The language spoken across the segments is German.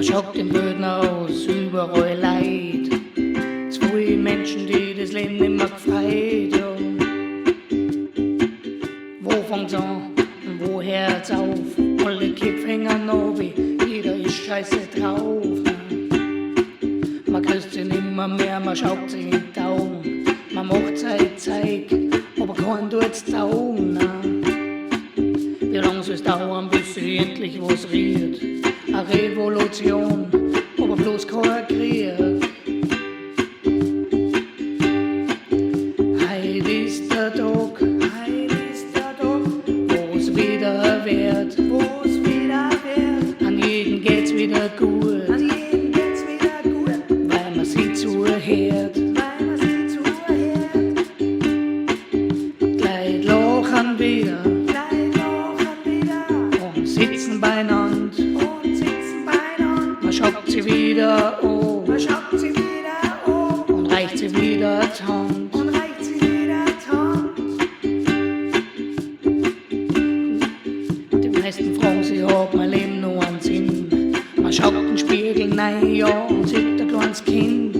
schaut den Böden aus, überall Leid. Zwei Menschen, die das Leben immer gefreit, ja. Wo fängt's an und wo hört's auf? Alle Köpfe hängen runter, jeder ist scheiße drauf. Man küsst ihn immer mehr, man schaut sich in die Augen. Man macht sein Zeug, aber kein tut's taugen. Wie lang soll's dauern, bis sich endlich was rührt? Eine Revolution, aber bloß kein Krieg. Heute ist der Tag, wo's wieder wird, an jedem geht's wieder gut, weil man sie zuhört. Gleich lachen wieder und sitzen beieinander. Man schaut sie wieder an und reicht sie wieder die Hand. Die meisten fragen sich, ob mein Leben noch einen Sinn. Man schaut in den Spiegel rein, ja, und sieht ein kleines Kind.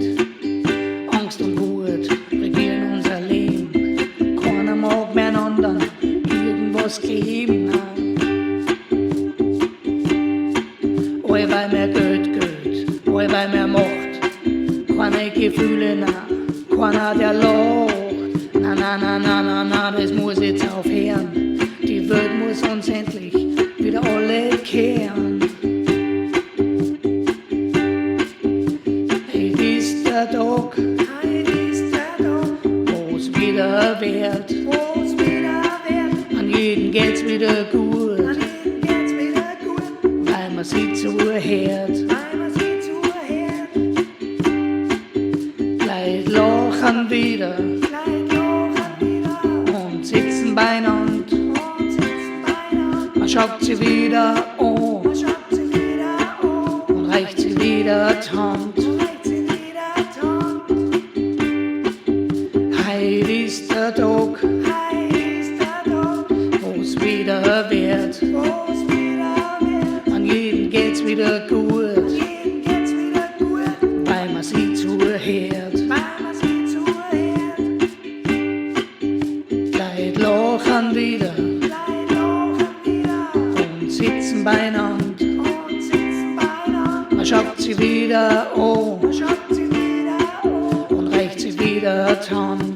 Angst und Wut regieren unser Leben. Keiner mag mehr einen anderen irgendwas geben. All weil mehr Geld, all weil mehr Macht. Keine Gefühle, keiner der lacht. Na, das muss jetzt aufhören. Die Welt muss uns endlich wieder alle kehren. Heute ist der Tag, wo's wieder wird. An jedem geht's wieder gut, weil man sie zuhört. Gleich lachen wieder und sitzen beieinander. Man schaut sie wieder an und reicht sie wieder die Hand. Heute ist der Tag, wo's wieder wird. An jedem geht's wieder gut, weil man sie zuhört. Gleich lachen wieder und sitzen beieinander. Man schaut sie wieder an und reicht sie wieder die Hand.